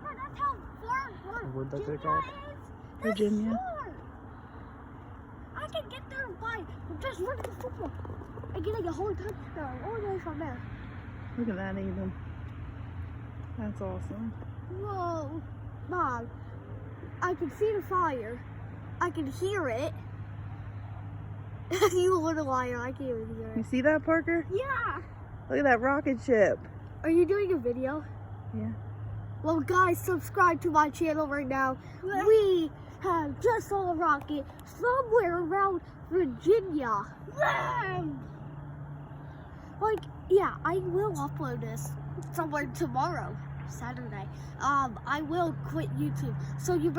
That's how far Where'd that take Virginia off? is. Virginia. That's far. I can get there by just running the football and getting a whole touchdown all the way from there. Look at that, Ethan. That's awesome. Whoa, Mom, I can see the fire. I can hear it. You little liar, I can't even hear You it. see that, Parker? Yeah. Look at that rocket ship. Are you doing a video? Yeah. Well, guys, subscribe to my channel right now. We have just saw a rocket somewhere around Virginia. Like, yeah, I will upload this somewhere tomorrow, Saturday. I will quit YouTube. So you